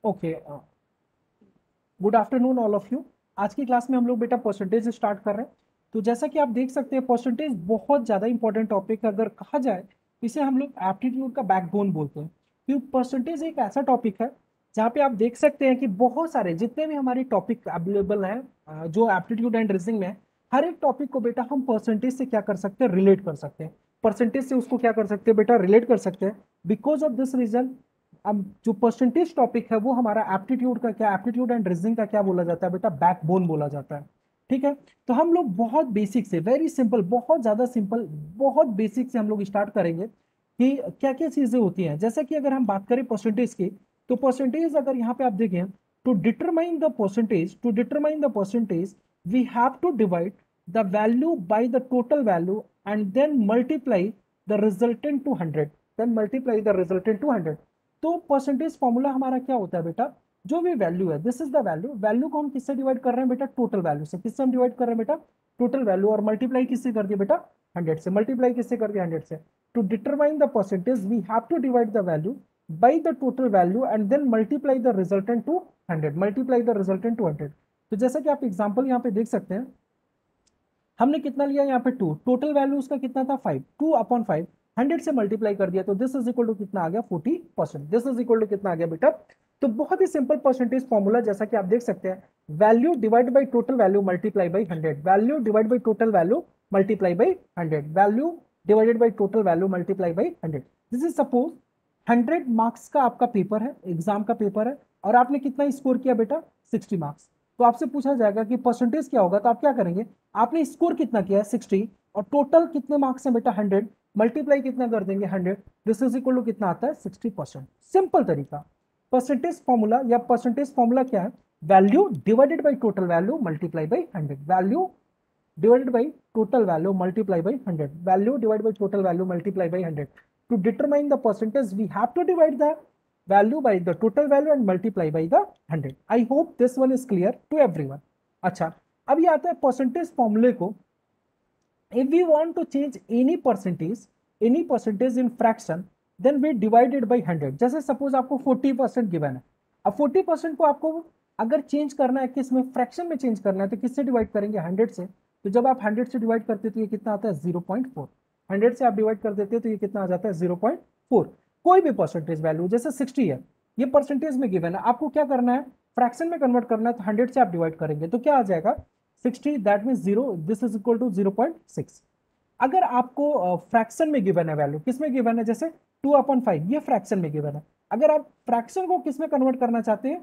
Okay, good afternoon all of you. आज की class में हम लोग बेटा परसेंटेज स्टार्ट कर रहे हैं। तो जैसा कि आप देख सकते हैं, परसेंटेज बहुत ज़्यादा इंपॉर्टेंट टॉपिक है। अगर कहा जाए इसे हम लोग एप्टीट्यूड का बैकबोन बोलते हैं, क्योंकि परसेंटेज एक ऐसा टॉपिक है जहाँ पे आप देख सकते हैं कि बहुत सारे जितने भी हमारे टॉपिक अवेलेबल हैं जो एप्टीट्यूड एंड रीजनिंग में है, हर एक टॉपिक को बेटा हम परसेंटेज से क्या कर सकते हैं, रिलेट कर सकते हैं। परसेंटेज से उसको क्या कर सकते हैं बेटा, रिलेट कर सकते हैं। बिकॉज ऑफ दिस रीजन अब जो परसेंटेज टॉपिक है वो हमारा एप्टीट्यूड का क्या, एप्टीट्यूड एंड रीजनिंग का क्या बोला जाता है बेटा, बैकबोन बोला जाता है। ठीक है, तो हम लोग बहुत बेसिक से, वेरी सिंपल, बहुत ज्यादा सिंपल, बहुत बेसिक से हम लोग स्टार्ट करेंगे कि क्या क्या चीजें होती हैं। जैसे कि अगर हम बात करें परसेंटेज की, तो परसेंटेज अगर यहाँ पे आप देखें, to determine the percentage we have to divide the value by the total value and then multiply the resultant to 100, देन मल्टीप्लाई द रिजल्टेंट टू 100। तो परसेंटेज फॉर्मूला हमारा क्या होता है बेटा, जो भी वैल्यू है, this is the value, value को हम किससे डिवाइड कर रहे हैं बेटा, टोटल वैल्यू से। किससे हम डिवाइड कर रहे हैं बेटा, टोटल वैल्यू, और मल्टीप्लाई किससे कर दिया बेटा, 100 से। मल्टीप्लाई किससे कर दिया, 100 से। To determine the percentage we have to divide the value by the total value and then multiply the resultant to 100, multiply the resultant to 100। तो जैसा कि आप एग्जाम्पल यहाँ पे देख सकते हैं, हमने कितना लिया यहाँ पे 2, टोटल वैल्यू उसका कितना था 5, 2/5, 100 से मल्टीप्लाई कर दिया, तो दिस इज इक्वल टू कितना आ गया, 40%। दिस इज इक्वल टू कितना आ गया बेटा, तो बहुत ही सिंपल परसेंटेज फॉर्मूला, जैसा कि आप देख सकते हैं, value divide by total value multiply by 100, value divide by total value multiply by 100, value divided by total value multiply by 100। This is suppose 100 marks का आपका पेपर है, एग्जाम का पेपर है, और आपने कितना स्कोर किया बेटा, 60 मार्क्स। तो आपसे पूछा जाएगा कि परसेंटेज क्या होगा, तो आप क्या करेंगे, आपने स्कोर कितना किया है 60, और टोटल कितने मार्क्स हैं बेटा 100, मल्टीप्लाई कितना कर देंगे 100, दिस इज इक्वल टू कितना आता है 60%। सिंपल तरीका। परसेंटेज फॉर्मूला या परसेंटेज फॉर्मूला क्या है, value divided by total value multiply by 100, value divided by total value multiply by 100, value divided by total value multiply by 100. To determine the percentage we have to divide the value by the total value and multiply by the 100. I hope this one is clear to everyone. अच्छा, अब ये आता है percentage फॉर्मूले को, if we want to change any percentage in fraction, then we divide it by 100. जैसे suppose आपको 40% given है, अब 40% को आपको अगर चेंज करना है, किस में, फ्रैक्शन में चेंज करना है, तो किससे डिवाइड करेंगे, 100 से। तो जब आप 100 से डिवाइड करते हो तो ये कितना आता है 0.4, 100 से आप डिवाइड कर देते हो तो ये कितना आ जाता है 0.4। कोई भी परसेंटेज वैल्यू, जैसे 60 है, ये परसेंटेज में गिवन है, आपको क्या करना है, फ्रैक्शन में कन्वर्ट करना है, तो 100 से आप डिवाइड करेंगे तो क्या आ जाएगा 60, that mean 0, this is equal to 0.6। अगर आपको फ्रैक्शन में गिवन है वैल्यू, किस में गिवन है, जैसे 2/5, ये फ्रैक्शन में गिवन है, अगर आप फ्रैक्शन को किस में कन्वर्ट करना चाहते हैं,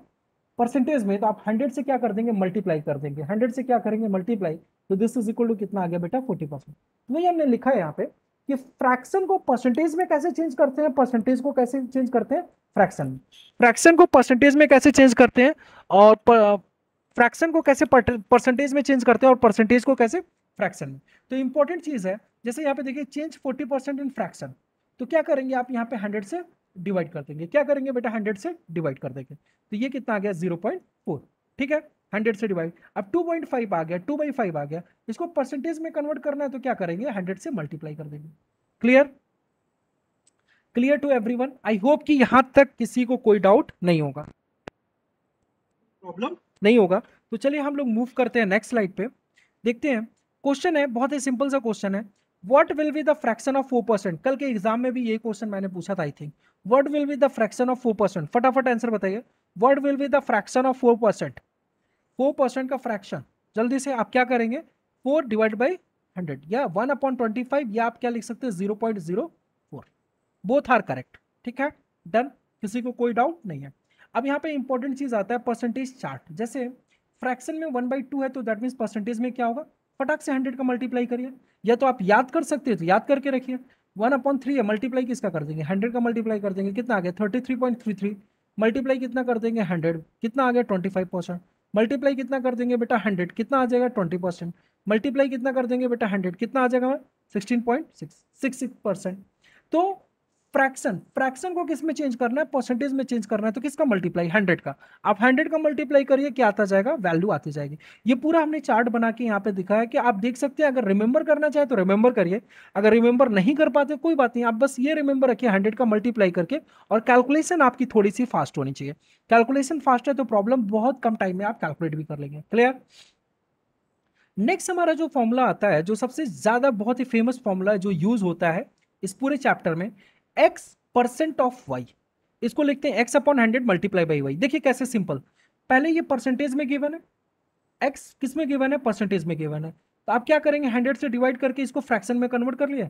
परसेंटेज में, तो आप 100 से क्या कर देंगे, मल्टीप्लाई कर देंगे, 100 से क्या करेंगे, मल्टीप्लाई, तो दिस इज इक्वल टू कितना आ गया बेटा 40%। वही हमने लिखा है यहाँ पे कि फ्रैक्शन को परसेंटेज में कैसे चेंज करते हैं, परसेंटेज को कैसे चेंज करते हैं फ्रैक्शन में, फ्रैक्शन को परसेंटेज में कैसे चेंज करते हैं, और फ्रैक्शन को कैसे परसेंटेज में चेंज करते हैं, और परसेंटेज को कैसे फ्रैक्शन में। तो इंपॉर्टेंट चीज है, जैसे यहाँ पे देखिए चेंज 40% इन फ्रैक्शन, तो क्या करेंगे आप यहाँ पे 100 से डिवाइड कर देंगे, क्या करेंगे बेटा 100 से डिवाइड कर देंगे, तो ये कितना आ गया 0.4। ठीक है, 100 से डिवाइड, अब 2.5 आ गया, 2/5 आ गया, इसको परसेंटेज में कन्वर्ट करना है तो क्या करेंगे 100 से मल्टीप्लाई कर देंगे। Clear, clear to everyone. I hope कि यहां तक किसी को कोई डाउट नहीं होगा, प्रॉब्लम नहीं होगा। तो चलिए हम लोग मूव करते हैं नेक्स्ट स्लाइड पे, देखते हैं। क्वेश्चन है, बहुत ही सिंपल सा क्वेश्चन है, what will be the fraction of 4%। कल के एग्जाम में भी ये क्वेश्चन मैंने पूछा था I think, what will be the fraction of 4%, फटाफट आंसर बताइए, what will be the fraction of 4%, 4% का फ्रैक्शन, जल्दी से आप क्या करेंगे, 4 डिवाइड बाई 100 या 1/25, या आप क्या लिख सकते हैं 0.04, बोथ आर करेक्ट। ठीक है, डन, किसी को कोई डाउट नहीं है। अब यहाँ पे इंपॉर्टेंट चीज आता है परसेंटेज चार्ट, जैसे फ्रैक्शन में 1/2 है, तो दैट मीन परसेंटेज में क्या होगा, फटाक से 100 का मल्टीप्लाई करिए, या तो आप याद कर सकते हैं तो याद करके रखिए, 1/3 है, मल्टीप्लाई किसका कर देंगे, 100 का मल्टीप्लाई कर देंगे, कितना आ गया 33.33, मल्टीप्लाई कितना कर देंगे 100, कितना आ गया 25%, मल्टीप्लाई कितना कर देंगे बेटा 100, कितना आ जाएगा 20%, मल्टीप्लाई कितना कर देंगे बेटा 100, कितना आ जाएगा 16.666%। तो फ्रैक्शन, फ्रैक्शन को किस में चेंज करना है, परसेंटेज में चेंज करना है, तो किसका मल्टीप्लाई, 100 का। आप 100 का मल्टीप्लाई करिए, क्या आता जाएगा, वैल्यू आती जाएगी। ये पूरा हमने चार्ट बना के यहाँ पे दिखाया कि आप देख सकते हैं, अगर रिमेंबर करना चाहे तो रिमेंबर करिए, अगर रिमेंबर नहीं कर पाते कोई बात नहीं, आप बस ये रिमेंबर रखिए 100 का मल्टीप्लाई करके, और कैलकुलेशन आपकी थोड़ी सी फास्ट होनी चाहिए। कैलकुलेशन फास्ट है तो प्रॉब्लम बहुत कम टाइम में आप कैलकुलेट भी कर लेंगे। क्लियर। नेक्स्ट हमारा जो फॉर्मूला आता है, जो सबसे ज्यादा बहुत ही फेमस फॉर्मूला है, जो यूज होता है इस पूरे चैप्टर में, एक्स परसेंट ऑफ वाई। इसको लिखते हैं X upon 100 multiply by Y. देखिए कैसे सिंपल, पहले ये परसेंटेज में गिवन है, एक्स किस में गिवन है, परसेंटेज में गिवन है, तो आप क्या करेंगे, 100 से डिवाइड करके इसको फ्रैक्शन में कन्वर्ट कर लिया,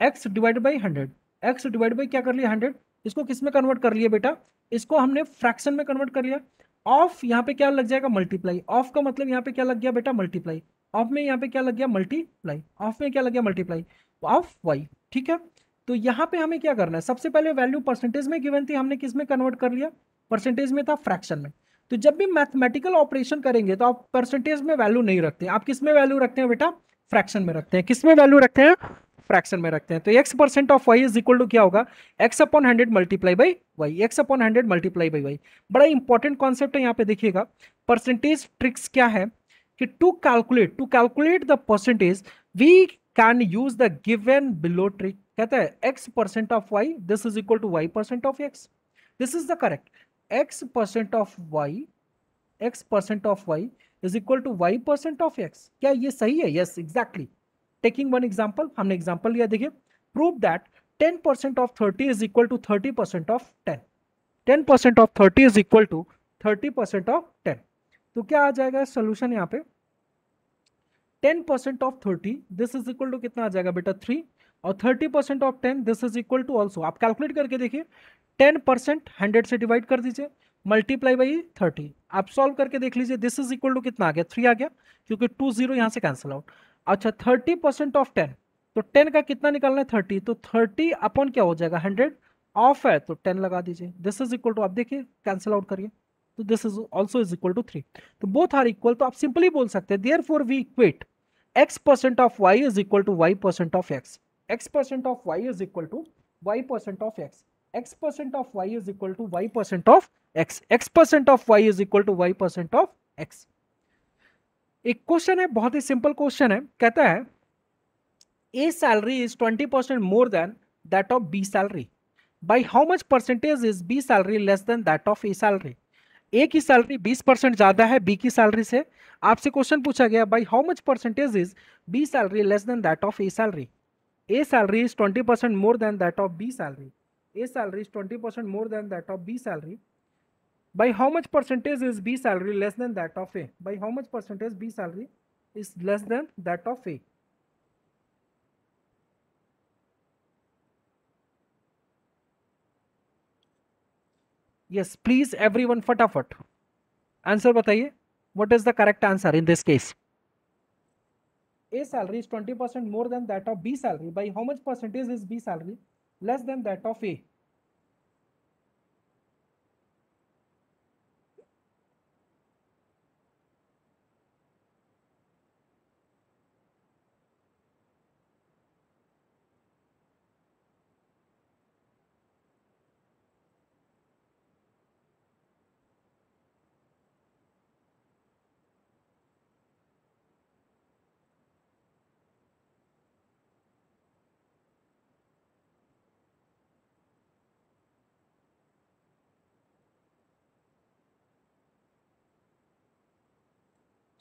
x divide by 100, x divide by क्या कर लिया 100, इसको किस में कन्वर्ट कर लिया बेटा, इसको हमने फ्रैक्शन में कन्वर्ट कर लिया। ऑफ यहाँ पे क्या लग जाएगा, मल्टीप्लाई, ऑफ का मतलब यहाँ पे क्या लग गया बेटा, मल्टीप्लाई, ऑफ में यहाँ पे क्या लग गया, मल्टीप्लाई, ऑफ में क्या लग गया, मल्टीप्लाई ऑफ वाई। ठीक है, तो यहाँ पे हमें क्या करना है, सबसे पहले वैल्यू परसेंटेज में गिवन थी, हमने किस में कन्वर्ट कर लिया, परसेंटेज में था, फ्रैक्शन में। तो जब भी मैथमेटिकल ऑपरेशन करेंगे तो आप परसेंटेज में वैल्यू नहीं रखते, आप किस में वैल्यू रखते हैं बेटा, फ्रैक्शन में रखते हैं। किस में वैल्यू रखते हैं, फ्रैक्शन में रखते हैं। तो X percent of Y is equal to क्या होगा, X upon 100 multiply by Y, X upon 100 multiply by Y. बड़ा इंपॉर्टेंट कॉन्सेप्ट है, यहाँ पे देखिएगा, परसेंटेज ट्रिक्स क्या है कि to calculate the percentage we can use the given below trick. कहता है X percent of Y this is equal to Y percent of X, this is the correct, X percent of Y, x percent of Y is equal to Y percent of X. क्या ये सही है, yes exactly. Taking one example, हमने example लिया, देखिए, prove that 10% of 30 is equal to 30% of 10, 10% of 30 is equal to 30% of 10। तो क्या आ जाएगा सोल्यूशन यहाँ पे, 10% of 30 this is equal to कितना आ जाएगा बेटा 3, और 30% of 10 this is equal to also, आप कैलकुलेट करके देखिए, 10% 100 से डिवाइड कर दीजिए, मल्टीप्लाई बाई 30, आप सॉल्व करके देख लीजिए, दिस इज इक्वल टू कितना आ गया, 3 आ गया, क्योंकि 2 0 यहाँ से कैंसिल आउट। अच्छा 30% ऑफ 10, तो 10 का कितना निकालना है 30, तो 30 अपॉन क्या हो जाएगा 100, ऑफ है तो 10 लगा दीजिए, दिस इज इक्वल टू, आप देखिए कैंसिल आउट करिए, तो this is also is equal to 3, तो बोथ आर इक्वल। तो आप सिंपली बोल सकते हैं therefore we equate x percent of y is equal to y percent of x, x percent of y is equal to y percent of x, x percent of y is equal to y percent of x, x percent of y is equal to y percent of x। एक question है, बहुत ही simple question है, कहता है a salary is 20% more than that of b salary, by how much percentage is b salary less than that of a salary। ए की salary 20% ज्यादा है B की सैलरी से, आपसे क्वेश्चन पूछा गया by how much percentage is B salary less than that of A salary, A salary is 20% more than that of B salary, A salary is 20% more than that of B salary, by how much percentage is B salary less than that of A, by how much percentage B salary is less than that of A. Yes please everyone फटाफट answer बताइए, what is the correct answer in this case. A salary is 20% more than that of B salary. By how much percentage is B salary less than that of A?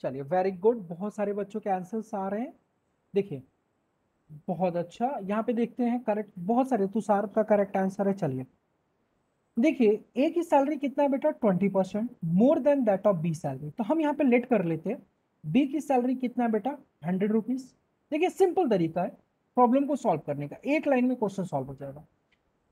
चलिए very good, बहुत सारे बच्चों के answers आ रहे हैं। देखिए बहुत अच्छा, यहाँ पे देखते हैं करेक्ट, बहुत सारे, तुषार का करेक्ट आंसर है। चलिए देखिए ए की सैलरी कितना है बेटा 20% more than that of B salary, तो हम यहाँ पे लेट कर लेते हैं, बी की सैलरी कितना है बेटा 100 रुपीज। देखिए सिंपल तरीका है प्रॉब्लम को सॉल्व करने का, एक लाइन में क्वेश्चन सॉल्व हो जाएगा।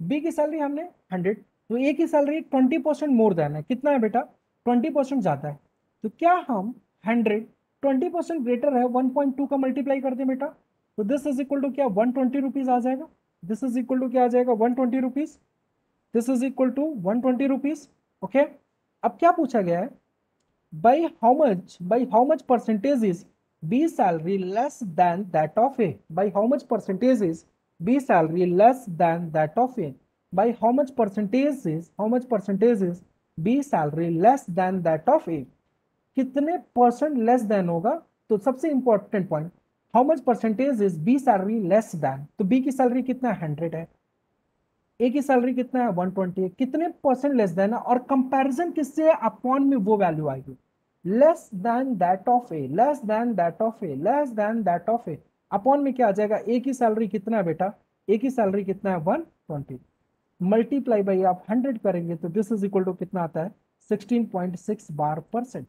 बी की सैलरी हमने 100, तो ए की सैलरी 20% मोर देन है, कितना है बेटा 20% ज्यादा है, तो क्या हम 100 20% ग्रेटर है 1.2 का मल्टीप्लाई कर दें बेटा, तो दिस इज इक्वल टू क्या 120 रुपीज आ जाएगा, दिस इज इक्वल टू क्या आ जाएगा 120 rupees, this is equal to 120 rupees. Okay, अब क्या पूछा गया है, by how much percentage is B salary less than that of A, by how much percentage is B salary less than that of A, by how much percentage is B salary less than that of A, कितने percent less than होगा। तो सबसे important point, how much percentage is B salary less than, तो B की salary कितना है 100 है, ए की सैलरी कितना है 120 है, कितने परसेंट लेस देन है, और कंपैरिजन किससे है, अपॉन में वो वैल्यू आएगी, less than that of A, less than that of A, less than that of A, upon में क्या आ जाएगा, ए की सैलरी कितना है बेटा, ए की सैलरी कितना है 120, मल्टीप्लाई बाई आप 100 करेंगे तो दिस इज इक्वल टू कितना आता है 16.6 बार परसेंट,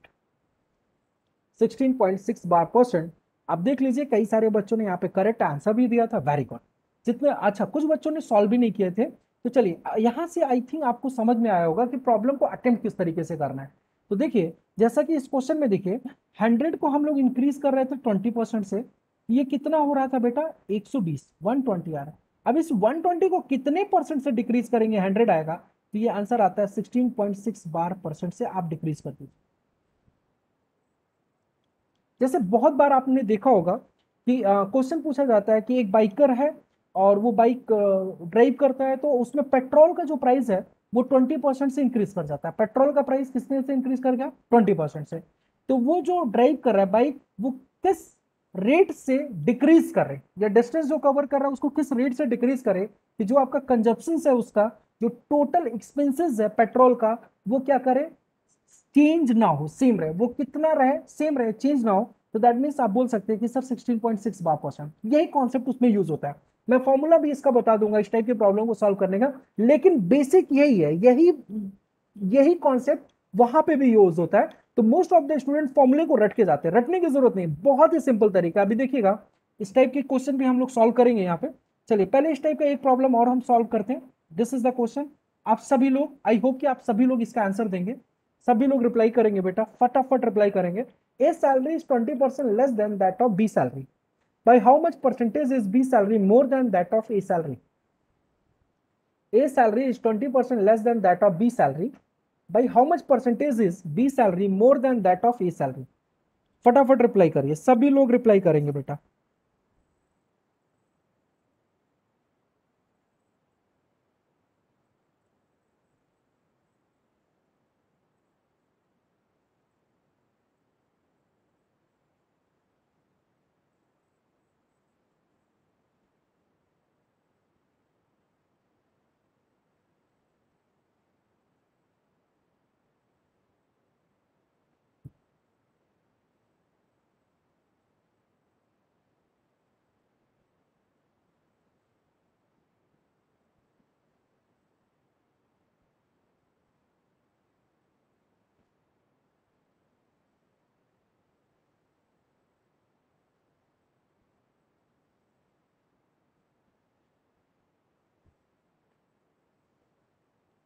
16.6 बार परसेंट। अब देख लीजिए कई सारे बच्चों ने यहाँ पे करेक्ट आंसर भी दिया था, वेरी गुड। जितने अच्छा, कुछ बच्चों ने सॉल्व भी नहीं किए थे। तो चलिए यहाँ से आई थिंक आपको समझ में आया होगा कि प्रॉब्लम को अटेम्प्ट किस तरीके से करना है। तो देखिए जैसा कि इस क्वेश्चन में देखिए 100 को हम लोग इंक्रीज कर रहे थे 20% से, ये कितना हो रहा था बेटा 120, 120 आ रहा है। अब इस 120 को कितने परसेंट से डिक्रीज करेंगे 100 आएगा, तो ये आंसर आता है 16.6 बार परसेंट से आप डिक्रीज कर दीजिए। जैसे बहुत बार आपने देखा होगा कि क्वेश्चन पूछा जाता है कि एक बाइकर है और वो बाइक ड्राइव करता है, तो उसमें पेट्रोल का जो प्राइस है वो 20% से इंक्रीज कर जाता है। पेट्रोल का प्राइस किसने से इंक्रीज कर गया 20% से। तो वो जो ड्राइव कर रहा है बाइक, वो किस रेट से डिक्रीज कर रहे, या डिस्टेंस जो कवर कर रहा है उसको किस रेट से डिक्रीज करे कि जो आपका कंजप्शन है उसका, जो टोटल एक्सपेंसेस है पेट्रोल का, वो क्या करे, चेंज ना हो, सेम रहे, वो कितना रहे सेम रहे, चेंज ना हो। तो दैट मीन्स आप बोल सकते हैं कि सर 16.6 बार परसेंट, यही कॉन्सेप्ट उसमें यूज होता है। मैं फॉर्मूला भी इसका बता दूंगा इस टाइप के प्रॉब्लम को सॉल्व करने का, लेकिन बेसिक यही है, यही यही कॉन्सेप्ट वहां पे भी यूज होता है। तो मोस्ट ऑफ द स्टूडेंट फॉर्मूले को रट के जाते हैं, रटने की जरूरत नहीं, बहुत ही सिंपल तरीका। अभी देखिएगा इस टाइप के क्वेश्चन भी हम लोग सॉल्व करेंगे यहाँ पे। चलिए पहले इस टाइप का एक प्रॉब्लम और हम सॉल्व करते हैं। This is the question. आप सभी लोग, आई होप कि आप सभी लोग इसका आंसर देंगे, सभी लोग रिप्लाई करेंगे बेटा, फटाफट रिप्लाई करेंगे। A salary is 20% less than that of B salary, by how much percentage is B salary more than that of A salary. A salary is 20% less than that of B salary, by how much percentage is B salary more than that of A salary. फटाफट reply करिए, सभी लोग reply करेंगे बेटा।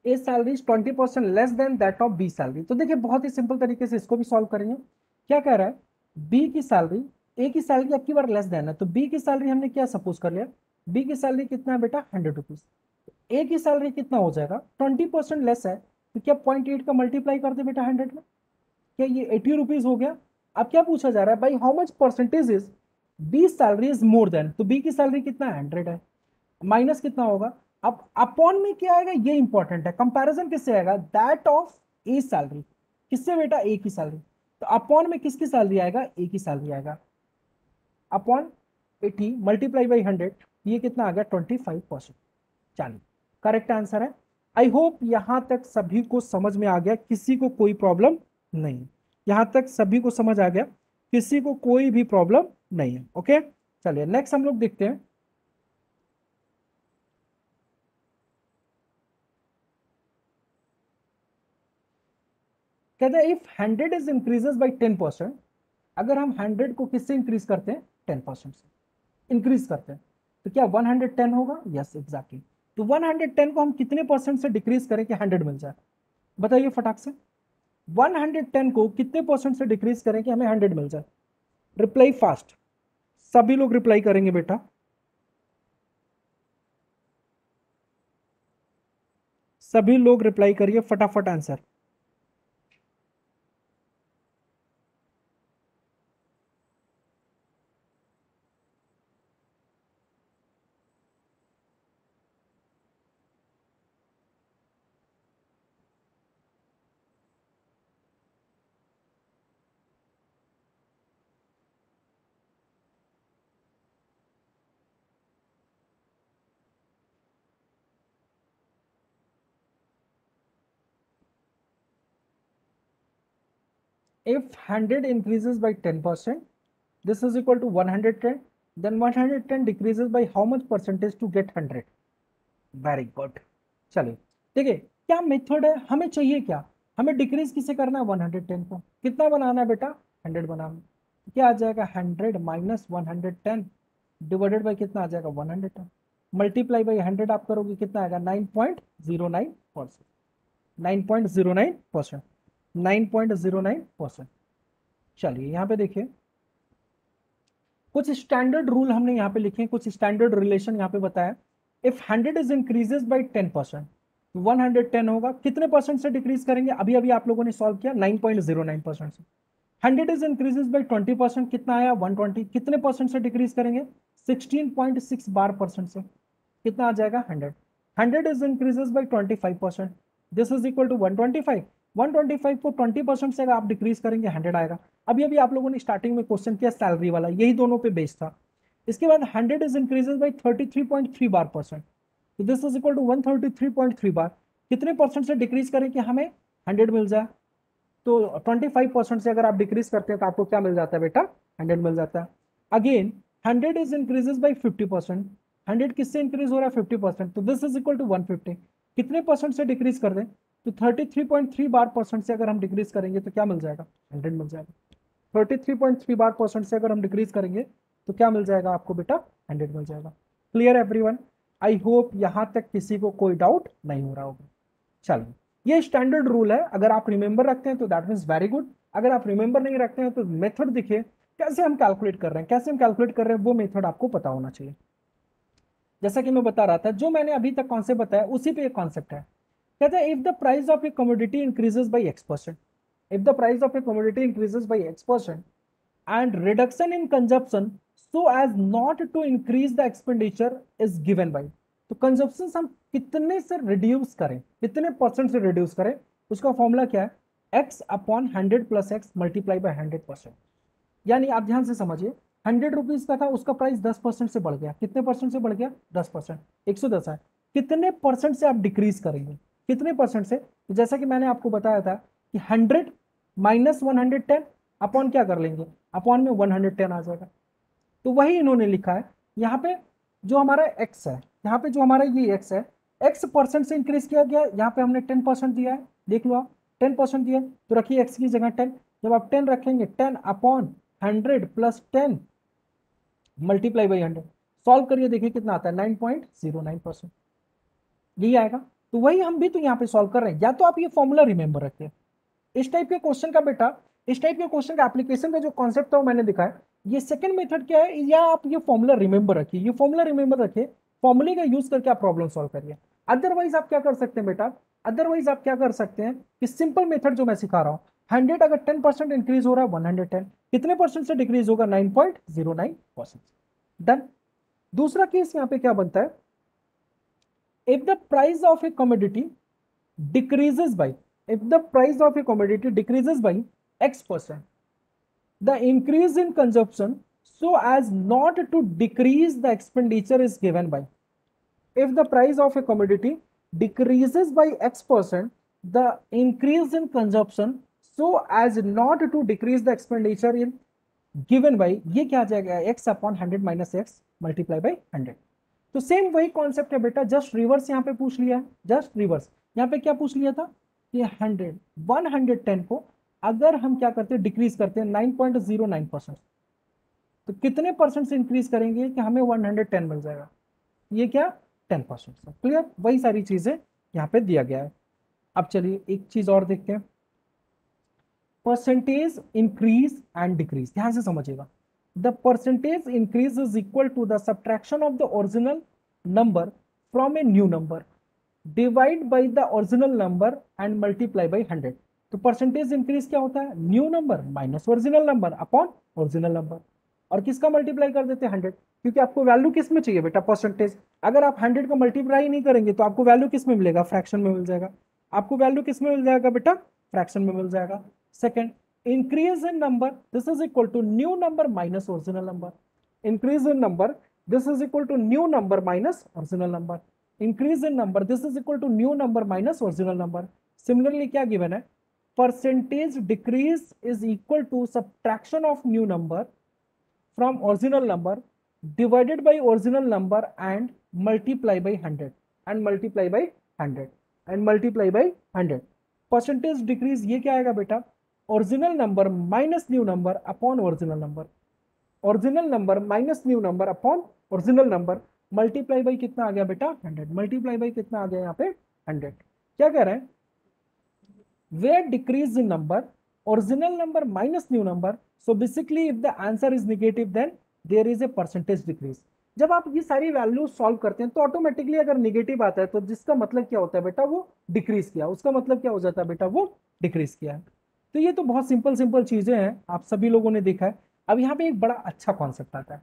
A salary is 20% less than that of B salary. तो देखिए बहुत ही simple तरीके से इसको भी सॉल्व करेंगे। क्या कह रहा है, बी की सैलरी, ए की सैलरी अब की बार लेस देन है, तो बी की सैलरी हमने क्या सपोज कर लिया, बी की सैलरी कितना है बेटा 100 रुपीज, ए की सैलरी कितना हो जाएगा 20% लेस है, तो क्या 0.8 का मल्टीप्लाई कर दे बेटा 100 में, क्या ये 80 रुपीज हो गया। अब क्या पूछा जा रहा है, भाई how much percentage is B salary is more than, तो बी की सैलरी कितना है 100 है, माइनस कितना होगा। अब अपॉन में क्या आएगा, ये इंपॉर्टेंट है, कंपैरिजन किससे आएगा, दैट ऑफ ए सैलरी, किससे बेटा ए की सैलरी, तो अपॉन में किसकी सैलरी आएगा, ए की सैलरी आएगा, अपॉन 80 मल्टीप्लाई बाई 100, ये कितना आ गया 25%। चलिए करेक्ट आंसर है। आई होप यहां तक सभी को समझ में आ गया, किसी को कोई प्रॉब्लम नहीं, यहां तक सभी को समझ आ गया, किसी को कोई भी प्रॉब्लम नहीं है। ओके चलिए नेक्स्ट हम लोग देखते हैं। कहते हैं इफ 100 इज इंक्रीजेस बाई 10%, अगर हम 100 को किससे इंक्रीज करते हैं 10% से इंक्रीज करते हैं, तो क्या 110 होगा, यस एग्जैक्टली। तो 110 को हम कितने परसेंट से डिक्रीज करें कि 100 मिल जाए, बताइए फटाक से। 110 को कितने परसेंट से डिक्रीज करें कि हमें 100 मिल जाए, रिप्लाई फास्ट, सभी लोग रिप्लाई करेंगे बेटा, सभी लोग रिप्लाई करिए फटाफट answer. if 100 increases by 10%, this is equal to 110, then 110 decreases by how much percentage to get 100? Very good. चलिए ठीक है, क्या मेथड है, हमें चाहिए क्या, हमें डिक्रीज किसे करना है, 110 को। कितना बनाना है बेटा, 100 बनाना है। क्या आ जाएगा, 100 माइनस 110 डिवाइडेड बाई कितना आ जाएगा, 110, मल्टीप्लाई बाई 100 आप करोगे कितना आएगा, 9.09%, 9.09%, 9.09%। चलिए यहाँ पे देखिए, कुछ स्टैंडर्ड रूल हमने यहाँ पे लिखे, कुछ स्टैंडर्ड रिलेशन यहाँ पे बताया। इफ 100 इज इंक्रीजेस बाई 10%, 110 होगा, कितने परसेंट से डिक्रीज करेंगे, अभी अभी आप लोगों ने सॉल्व किया 9.09% से। 100 इज इंक्रीजेस बाई 20%, कितना आया, 120, कितने परसेंट से डिक्रीज करेंगे, 16.6 बार परसेंट से, कितना आ जाएगा, 100। 100 is increases by 25%, this is equal to 125। 125 को 20% से अगर आप डिक्रीज करेंगे 100 आएगा। अभी अभी आप लोगों ने स्टार्टिंग में क्वेश्चन किया सैलरी वाला, यही दोनों पे बेस्ड था। इसके बाद 100 is increases by 33.3 bar percent, तो दिस इज इक्वल टू 133.3 बार। कितने परसेंट से डिक्रीज करें कि हमें 100 मिल जाए, तो 25% से अगर आप डिक्रीज करते हैं तो आपको क्या मिल जाता है बेटा, 100 मिल जाता है। अगेन 100 इज इंक्रीजेस बाई 50%, 100 किससे इंक्रीज हो रहा है, 50%, तो दिस इज इक्वल टू 150। कितने परसेंट से डिक्रीज कर दें, तो 33.3 बार परसेंट से अगर हम डिक्रीज करेंगे तो क्या मिल जाएगा, 100 मिल जाएगा। 33.3 बार परसेंट से अगर हम डिक्रीज करेंगे तो क्या मिल जाएगा आपको बेटा, 100 मिल जाएगा। क्लियर एवरीवन, आई होप यहां तक किसी को कोई डाउट नहीं हो रहा होगा। चलो, ये स्टैंडर्ड रूल है, अगर आप रिमेंबर रखते हैं तो दैट मीन्स वेरी गुड, अगर आप रिमेंबर नहीं रखते हैं तो मेथड देखिए कैसे हम कैलकुलेट कर रहे हैं, कैसे हम कैलकुलेट कर रहे हैं वो मेथड आपको पता होना चाहिए। जैसा कि मैं बता रहा था, जो मैंने अभी तक कॉन्सेप्ट बताया उसी पे एक कॉन्सेप्ट है। कहते हैं if the price of A commodity increases by X%, if the price of a commodity increases by X% and reduction in consumption so as not to increase the expenditure is given by, तो consumption हम कितने से reduce करें, कितने percent से reduce करें, उसका formula क्या है, x upon 100 plus x multiply by 100%। यानी आप ध्यान से समझिए, 100 रुपीज का था, उसका प्राइस 10% से बढ़ गया, कितने परसेंट से बढ़ गया, 10%, 110 है, कितने परसेंट से आप डिक्रीज करेंगे, कितने परसेंट से, तो जैसा कि मैंने आपको बताया था कि 100 माइनस 110 अपॉन क्या कर लेंगे, अपॉन में 110 आ जाएगा। तो वही इन्होंने लिखा है यहाँ पे, जो हमारा x है, यहाँ पे जो हमारा ये x है, x परसेंट से इंक्रीज किया गया, यहाँ पे हमने 10% दिया है, देख लो आप 10% दिया, तो रखिए x की जगह 10, जब आप 10 रखेंगे 10 upon 100 plus 10 multiply by 100, solve करिए देखिए कितना आता है, 9.09%, यही आएगा। तो वही हम भी तो यहाँ पे सॉल्व कर रहे हैं, या तो आप ये फॉर्मूला रिमेंबर रखिए। इस टाइप के क्वेश्चन का बेटा, इस टाइप के क्वेश्चन का एप्लीकेशन का जो कॉन्सेप्ट था वो मैंने दिखाया। ये सेकंड मेथड क्या है, या आप ये फॉर्मूला रिमेंबर रखिए, ये फॉर्मूला रिमेंबर रखिए, फॉर्मूले का यूज करके आप प्रॉब्लम सॉल्व करिए। अदरवाइज आप क्या कर सकते हैं बेटा, अदरवाइज आप क्या कर सकते हैं कि सिंपल मेथड जो मैं सिखा रहा हूँ, 100 अगर 10% इंक्रीज हो रहा है 110, कितने परसेंट से डिक्रीज होगा, 9.09%। डन। दूसरा केस यहाँ पे क्या बनता है, if the price of A commodity decreases by, if the price of a commodity decreases by X%, the increase in consumption so as not to decrease the expenditure is given by, if the price of a commodity decreases by X%, the increase in consumption so as not to decrease the expenditure in given by, ये क्या आ जाएगा, x upon 100 minus x multiply by 100। तो same वही concept है बेटा, just reverse यहाँ पे पूछ लिया है, जस्ट रिवर्स। यहाँ पे क्या पूछ लिया था कि 100 110 को अगर हम क्या करते हैं, डिक्रीज करते हैं 9.09%, तो कितने परसेंट से इंक्रीज करेंगे कि हमें 110 मिल जाएगा, ये क्या 10% से। क्लियर, वही सारी चीजें यहाँ पे दिया गया है। अब चलिए एक चीज और देखते हैं, परसेंटेज इंक्रीज एंड डिक्रीज, ध्यान से समझिएगा। The percentage increase is equal to the subtraction of the original number from a new number divide by the original number and multiply by 100। तो परसेंटेज इंक्रीज क्या होता है, new number minus original number upon original number, और किसका multiply कर देते हैं 100, क्योंकि आपको वैल्यू किस में चाहिए बेटा, परसेंटेज। अगर आप 100 का मल्टीप्लाई नहीं करेंगे तो आपको वैल्यू किस में मिलेगा, फ्रैक्शन में मिल जाएगा। आपको वैल्यू किस में मिल जाएगा बेटा, फ्रैक्शन में मिल जाएगा। Second, increase in number, this is equal to new number minus original number. Increase in number, this is equal to new number minus original number. Increase in number, this is equal to new number minus original number. Similarly क्या given है, percentage decrease is equal to subtraction of new number from original number divided by original number and multiply by 100 and multiply by 100 and multiply by 100. Percentage decrease ये क्या आएगा बेटा, original number minus new number upon original number, original number minus new number upon original number, multiply by कितना आ गया बेटा 100, multiply by कितना आ गया यहाँ पे 100. क्या कह रहे हैं, where decrease in number, original number minus new number, so basically if the answer is negative then there is a percentage decrease. जब आप ये सारी वैल्यू सॉल्व करते हैं तो ऑटोमेटिकली अगर नेगेटिव आता है तो जिसका मतलब क्या होता है बेटा, वो डिक्रीज किया, उसका मतलब क्या हो जाता है बेटा, वो डिक्रीज किया है. तो ये तो बहुत सिंपल सिंपल चीजें हैं, आप सभी लोगों ने देखा है. अब यहाँ पे एक बड़ा अच्छा कॉन्सेप्ट आता है.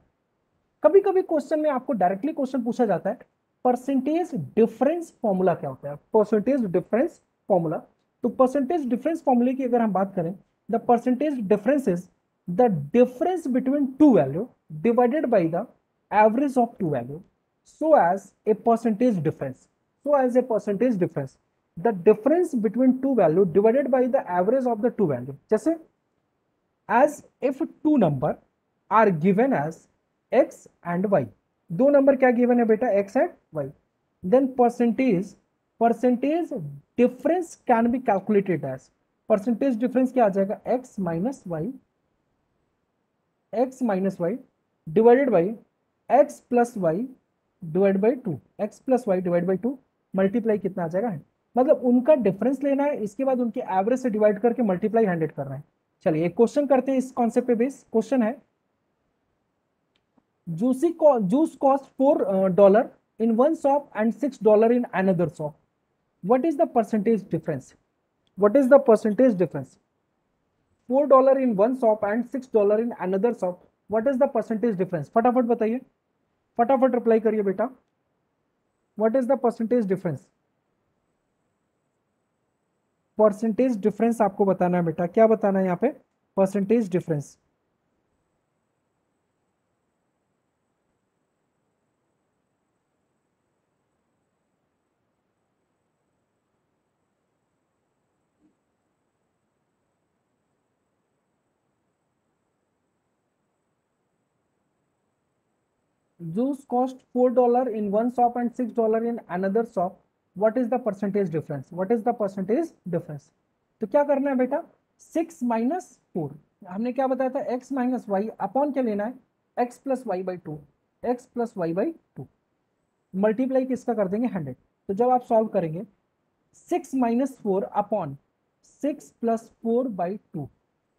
कभी कभी क्वेश्चन में आपको डायरेक्टली क्वेश्चन पूछा जाता है परसेंटेज डिफरेंस फॉर्मूला क्या होता है, परसेंटेज डिफरेंस फॉर्मूला. तो परसेंटेज डिफरेंस फॉर्मूले की अगर हम बात करें, the percentage difference is the difference between two value divided by the average of two value so as a percentage difference, so as a percentage difference, the difference between two value divided by the average of the two value. जैसे as if two number are given as x and y, दो number क्या given है बेटा, x and y, then percentage difference can be calculated as, percentage difference क्या आ जाएगा, x minus y divided by x plus y divide by 2, x plus Y divide by 2, multiply कितना आ जाएगा, मतलब उनका डिफरेंस लेना है, इसके बाद उनके एवरेज से डिवाइड करके मल्टीप्लाई 100 करना है. चलिए एक क्वेश्चन करते हैं इस कॉन्सेप्ट पे बेस. क्वेश्चन है juice cost $4 in one shop and $6 in another shop, what is the percentage difference, what is the percentage difference, $4 in one shop and $6 in another shop, what is the percentage difference. फटाफट बताइए, फटाफट reply करिए बेटा, what is the percentage difference. Percentage difference आपको बताना है बेटा, क्या बताना है यहाँ पे, percentage difference. Juice cost $4 in one shop and $6 in another shop. What is the percentage difference? What is the percentage difference? तो क्या करना है बेटा, 6 minus 4, हमने क्या बताया था, x minus y अपॉन क्या लेना है, x plus y by 2, x plus y by 2, multiply किसका कर देंगे 100. तो जब आप सॉल्व करेंगे 6 minus 4 upon 6 plus 4 by 2,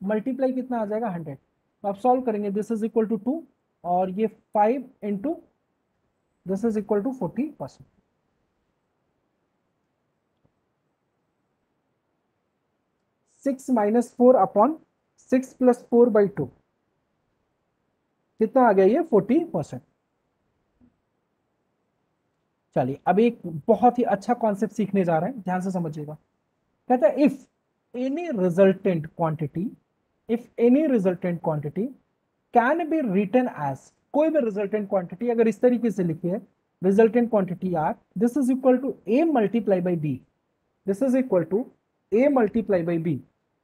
multiply कितना आ जाएगा 100. तो आप सॉल्व करेंगे, दिस इज इक्वल टू 2 और ये 5 into this is equal to 40%. Six minus 4 upon 6 plus 4 by 2 कितना आ गया, ये 40%. चलिए अब एक बहुत ही अच्छा कॉन्सेप्ट सीखने जा रहे हैं, ध्यान से समझिएगा. कहता है if any resultant quantity can be written as, कोई भी रिजल्टेंट क्वांटिटी अगर इस तरीके से लिखी है, resultant quantity R, this is equal to A multiply by B, this is equal to A multiply by B,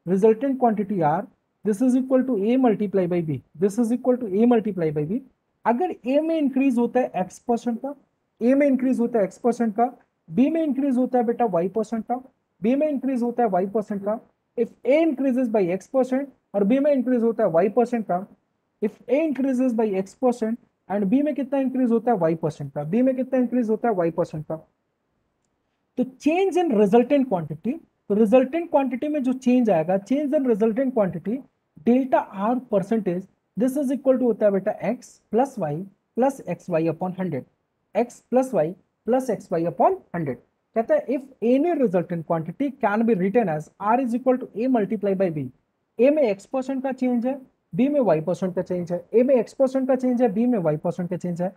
resultant quantity R, this is equal to A multiply by B, this is equal to A multiply by B. अगर A में increase होता है x% का, ए में increase होता है x% का, B में इंक्रीज होता है बेटा y% का, बी में इंक्रीज होता है y% का, if A increases by x% और बी में इंक्रीज होता है y% का, if A increases by x% and B में कितना इंक्रीज होता है y% का, बी में कितना इंक्रीज होता है y% का. तो चेंज इन रिजल्टेंट क्वांटिटी, तो रिजल्टेंट क्वांटिटी में जो चेंज आएगा, change in resultant quantity delta R percentage, this is equal to होता है बेटा x plus Y plus X Y upon 100, x plus Y plus X Y upon 100. कहता है if any resultant quantity can be written as r is equal to a multiply by b. a में x% का change है, b में y% का change है, a में x% का चेंज है, b में y% का चेंज है.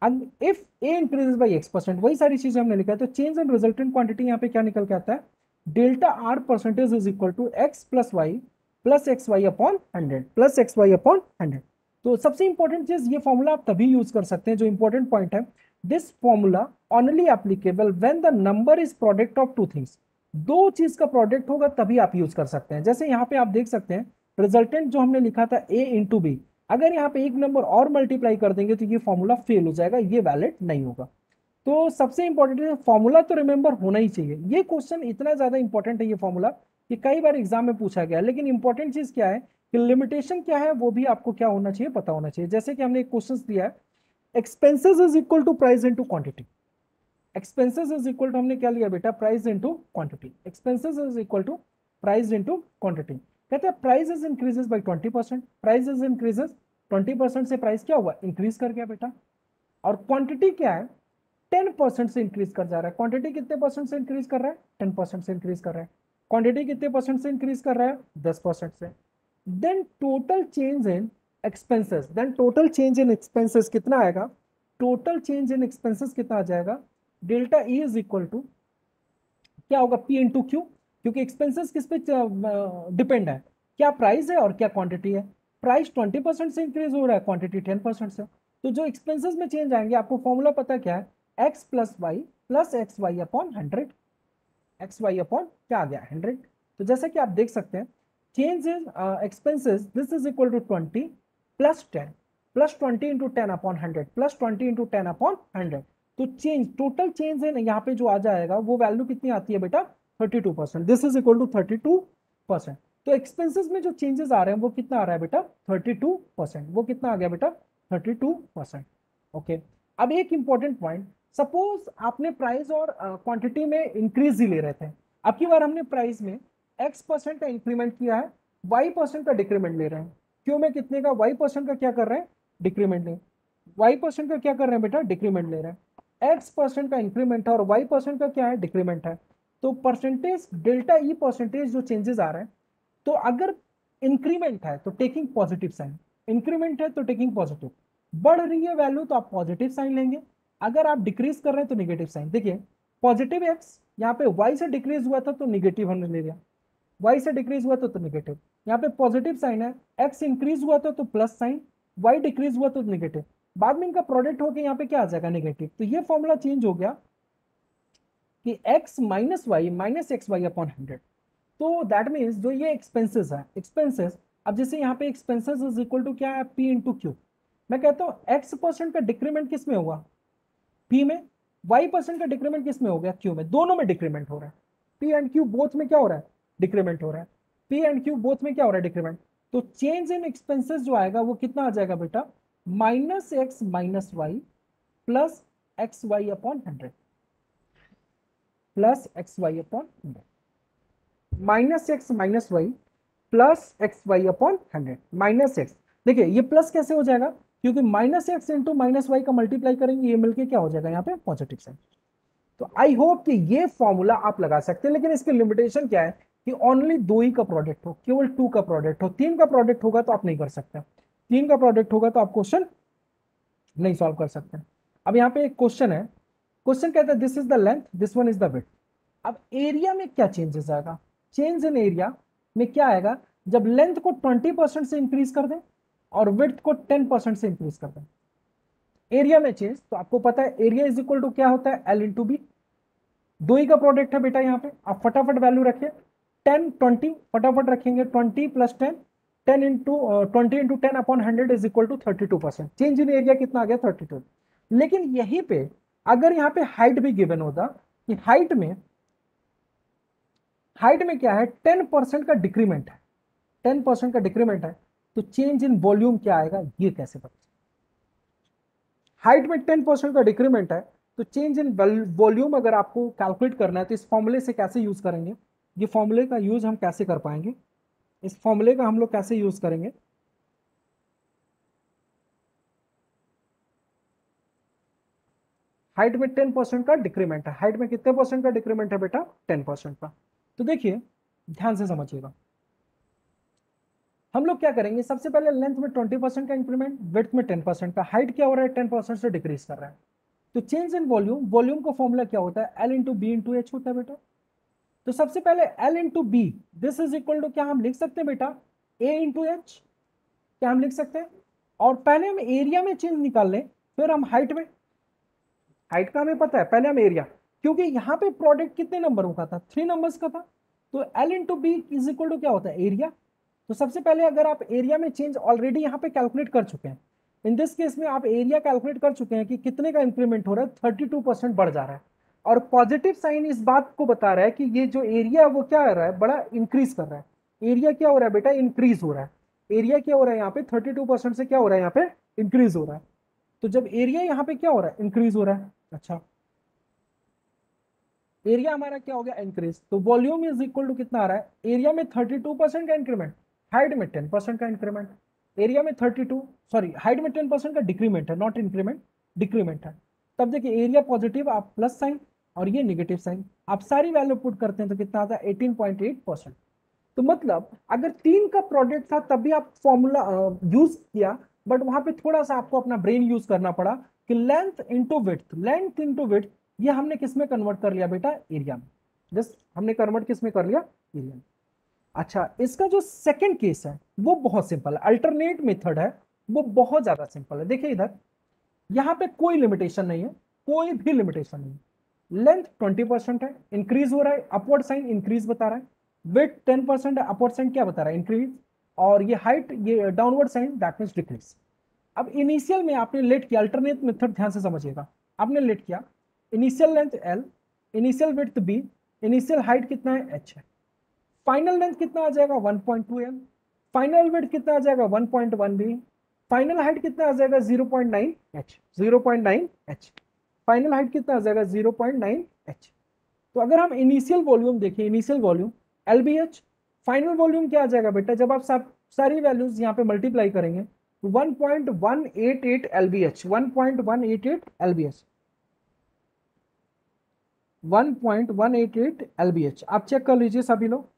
And if a increases by x%, वही सारी चीजें हमने लिखा है. तो चेंज इन रिजल्टेंट क्वांटिटी यहाँ पे क्या निकल के आता है, delta R percentage is equal to x plus Y plus X Y upon 100, plus X Y upon 100. तो सबसे इंपॉर्टेंट चीज, ये फॉर्मूला आप तभी यूज कर सकते हैं, जो इंपॉर्टेंट पॉइंट है, this formula only applicable when the number is product of two things, दो चीज का प्रोडक्ट होगा तभी आप यूज कर सकते हैं। जैसे यहाँ पे आप देख सकते हैं रिजल्टेंट जो हमने लिखा था ए इंटू बी, अगर यहाँ पे एक नंबर और मल्टीप्लाई कर देंगे तो ये फॉर्मूला फेल हो जाएगा, ये वैलिड नहीं होगा। तो सबसे इंपॉर्टेंट है फॉर्मूला तो रिमेंबर होना ही चाहिए। ये क्वेश्चन इतना ज्यादा इंपॉर्टेंट है ये फॉर्मूला कि कई बार एग्जाम में पूछा गया है। लेकिन इंपॉर्टेंट चीज क्या है कि लिमिटेशन क्या है वो भी आपको क्या होना चाहिए, पता होना चाहिए। जैसे कि हमने एक क्वेश्चन दिया है, expenses is equal to price into quantity. Expenses is equal to हमने क्या लिया बेटा, price into quantity. Expenses is equal to price into quantity. कहते हैं price is increases by 20%, price is increases 20% से प्राइस क्या हुआ, इंक्रीज कर गया बेटा। और क्वांटिटी क्या है, 10% से इंक्रीज कर जा रहा है। क्वांटिटी कितने परसेंट से इंक्रीज कर रहा है, 10% से इंक्रीज कर रहा है। क्वांटिटी कितने परसेंट से इंक्रीज कर रहा है, 10% से। Then total change in expenses, then total change in expenses कितना आएगा, टोटल चेंज इन एक्सपेंसेस कितना आ जाएगा, delta E is equal to क्या होगा, पी इंटू क्यू। क्योंकि एक्सपेंसेस किस पे डिपेंड है, क्या प्राइस है और क्या क्वांटिटी है। प्राइस 20% से इंक्रीज हो रहा है, क्वांटिटी 10% से। तो जो एक्सपेंसेस में चेंज आएंगे, आपको फॉर्मूला पता क्या है, X plus X Y upon 100। X Y upon क्या आ गया, 100। तो जैसे कि आप देख सकते हैं change in expenses this is equal to 20 plus 10, plus 20 into 10 upon 100, plus 20 into 10 upon 100। तो चेंज, टोटल चेंज है यहाँ पे जो आ जाएगा वो वैल्यू कितनी आती है बेटा, 32%। This is equal to 32%। तो एक्सपेंसेस में जो चेंजेस आ रहे हैं वो कितना आ रहा है बेटा, 32%। वो कितना आ गया बेटा, 32%। ओके। अब एक इंपॉर्टेंट पॉइंट, सपोज आपने प्राइस और क्वांटिटी में इंक्रीज ही ले रहे थे, अब की बार हमने प्राइस में x% का इंक्रीमेंट किया है, y% का डिक्रीमेंट ले रहे हैं। क्यों में कितने का, y% का क्या कर रहे हैं, डिक्रीमेंट ले, y% का क्या कर रहे हैं बेटा, डिक्रीमेंट ले रहे हैं। x% का इंक्रीमेंट है और y% का क्या है, डिक्रीमेंट है। तो परसेंटेज डेल्टा ई परसेंटेज जो चेंजेस आ रहे हैं, तो अगर इंक्रीमेंट है तो टेकिंग पॉजिटिव साइन, इंक्रीमेंट है तो टेकिंग पॉजिटिव, बढ़ रही है वैल्यू तो आप पॉजिटिव साइन लेंगे, अगर आप डिक्रीज कर रहे हैं तो नेगेटिव साइन। देखिए पॉजिटिव एक्स यहाँ पे y से डिक्रीज हुआ था तो निगेटिव हमने ले लिया, y से डिक्रीज हुआ तो निगेटिव। यहाँ पे पॉजिटिव साइन है, x इंक्रीज हुआ था तो प्लस साइन, y डिक्रीज हुआ तो निगेटिव। बाद में इनका प्रोडक्ट होकर यहाँ पे क्या आ जाएगा, नेगेटिव। तो ये फॉर्मूला चेंज हो गया कि x minus X Y upon 100। तो दैट मीन्स जो ये एक्सपेंसेस है, एक्सपेंसेस, अब जैसे यहाँ पे एक्सपेंसेस इज इक्वल टू क्या है, पी इंटू क्यू। मैं कहता हूँ x% का डिक्रीमेंट किस में हुआ, पी में, y% का डिक्रीमेंट किस में हो गया, क्यू में। दोनों में डिक्रीमेंट हो रहा है, पी एंड क्यू बोथ में क्या हो रहा है, डिक्रीमेंट हो रहा है। पी एंड क्यू बोथ में क्या हो रहा है, डिक्रीमेंट। तो चेंज इन एक्सपेंसेस जो आएगा वो कितना आ जाएगा बेटा, minus X minus Y plus X Y upon 100, plus X Y upon 100, minus X minus Y plus X Y upon 100, minus X. देखिए ये प्लस कैसे हो जाएगा, क्योंकि minus X into minus Y का मल्टीप्लाई करेंगे, ये मिलके क्या हो जाएगा यहाँ पे, पॉजिटिव साइन। तो आई होप कि ये फॉर्मूला आप लगा सकते हैं। लेकिन इसकी लिमिटेशन क्या है कि ओनली दो ही का प्रोडक्ट हो, केवल टू का प्रोडक्ट हो। तीन का प्रोडक्ट होगा तो आप नहीं कर सकते, तीन का प्रोडक्ट होगा तो आप क्वेश्चन नहीं सॉल्व कर सकते। अब यहाँ पे एक क्वेश्चन है, क्वेश्चन कहता है this is the length, this one is the width. अब एरिया में क्या चेंजेस आएगा, चेंज इन एरिया में क्या आएगा, जब लेंथ को 20% से इंक्रीज कर दें और विड्थ को 10% से इंक्रीज कर दें। एरिया में चेंज, तो आपको पता है एरिया इज इक्वल टू क्या होता है, एल इंटू बी। दो ही का प्रोडक्ट है बेटा, यहाँ पे आप फटाफट वैल्यू रखिए, 10 20 फटाफट रखेंगे, 20 plus 10, 10 into 20 into 10 upon 100 is equal to 32%। Change in area कितना आ गया, 32। लेकिन यहीं पे अगर यहाँ पे हाइट भी गिवन होता कि हाइट में क्या है, 10% का डिक्रीमेंट है, 10% का डिक्रीमेंट है, तो चेंज इन वॉल्यूम क्या आएगा, ये कैसे पता। हाइट में 10% का डिक्रीमेंट है, तो चेंज इन वॉल्यूम अगर आपको कैलकुलेट करना है तो इस फॉर्मूले से कैसे यूज करेंगे, ये फॉर्मूले का यूज हम कैसे कर पाएंगे, इस फॉर्मूले का हम लोग कैसे यूज करेंगे। हाइट में 10% का डिक्रीमेंट है, हाइट में कितने परसेंट का डिक्रीमेंट है बेटा, 10% का। तो देखिए ध्यान से समझिएगा, हम लोग क्या करेंगे, सबसे पहले लेंथ में 20% का इंक्रीमेंट, विड्थ में 10% का, हाइट क्या हो रहा है, 10% से डिक्रीज कर रहा है। तो चेंज इन वॉल्यूम, वॉल्यूम का फॉर्मूला क्या होता है, L into B into H होता है बेटा। तो सबसे पहले L into B, this is equal to क्या हम लिख सकते हैं बेटा, ए इंटू एच, क्या हम लिख सकते हैं। और पहले हम एरिया में चेंज निकाल लें, फिर हम हाइट में, हाइट का हमें पता है, पहले हम एरिया, क्योंकि यहाँ पे प्रोडक्ट कितने नंबरों का था, 3 नंबर्स का था। तो L into B is equal to क्या होता है, एरिया। तो सबसे पहले अगर आप एरिया में चेंज ऑलरेडी यहाँ पे कैलकुलेट कर चुके हैं, इन दिस केस में आप एरिया कैलकुलेट कर चुके हैं कि कितने का इंक्रीमेंट हो रहा है, 32% बढ़ जा रहा है। और पॉजिटिव साइन इस बात को बता रहा है कि ये जो एरिया है वो क्या कर रहा है, बड़ा इंक्रीज कर रहा है। एरिया क्या हो रहा है बेटा, इंक्रीज हो रहा है। एरिया क्या हो रहा है यहाँ पे, 32% से क्या हो रहा है यहाँ पे, इंक्रीज हो रहा है। तो जब एरिया यहाँ पे क्या हो रहा है, इंक्रीज हो रहा है, अच्छा एरिया हमारा क्या हो गया, इंक्रीज। तो वॉल्यूम इज इक्वल टू कितना आ रहा है, एरिया में 32% का इंक्रीमेंट, हाइट में 10% का इंक्रीमेंट। एरिया में 32, सॉरी हाइट में 10% का डिक्रीमेंट है, नॉट इंक्रीमेंट, डिक्रीमेंट है। तब देखिए एरिया पॉजिटिव, आप प्लस साइन, और ये निगेटिव साइन, आप सारी वैल्यू पुट करते हैं तो कितना आता है, 18.8%। तो मतलब अगर 3 का प्रोडक्ट था तब भी आप फॉर्मूला यूज किया, बट वहां पे थोड़ा सा आपको अपना ब्रेन यूज करना पड़ा कि length into width, length into width, ये हमने किस में कन्वर्ट कर लिया बेटा, एरिया में। जस्ट हमने कन्वर्ट किस में कर लिया, एरिया में। अच्छा, इसका जो सेकंड केस है वो बहुत सिंपल है, अल्टरनेट मेथड है, वो बहुत ज्यादा सिंपल है। देखिए इधर, यहां पे कोई लिमिटेशन नहीं है, कोई भी लिमिटेशन नहीं है। लेंथ 20% है, इंक्रीज हो रहा है, अपवर्ड साइन इंक्रीज बता रहा है। विड्थ 10% है, अपवर्ड साइन क्या बता रहा है, इंक्रीज। और ये हाइट, ये downward sign, that means decrease. अब इनिशियल में आपने लेट किया, अल्टरनेट मेथड ध्यान से समझिएगा, आपने लेट किया, initial length L, initial width B, initial height कितना है, एच है, फाइनल लेंथ कितना आ जाएगा 1.2 एम, फाइनल विड्थ कितना आ जाएगा 1.1 बी, फाइनल हाइट कितना आ जाएगा 0.9 एच, 0.9 एच, फाइनल हाइट कितना आ जाएगा 0.9 एच। तो अगर हम इनिशियल वॉल्यूम देखें, initial volume L B H, final volume क्या आ जाएगा बेटा, जब आप सब सारी वैल्यूज यहाँ पे मल्टीप्लाई करेंगे, 1.188 एलबीएच, 1.188 एलबीएच, 1.188 एलबीएच, आप चेक कर लीजिए सभी लोग,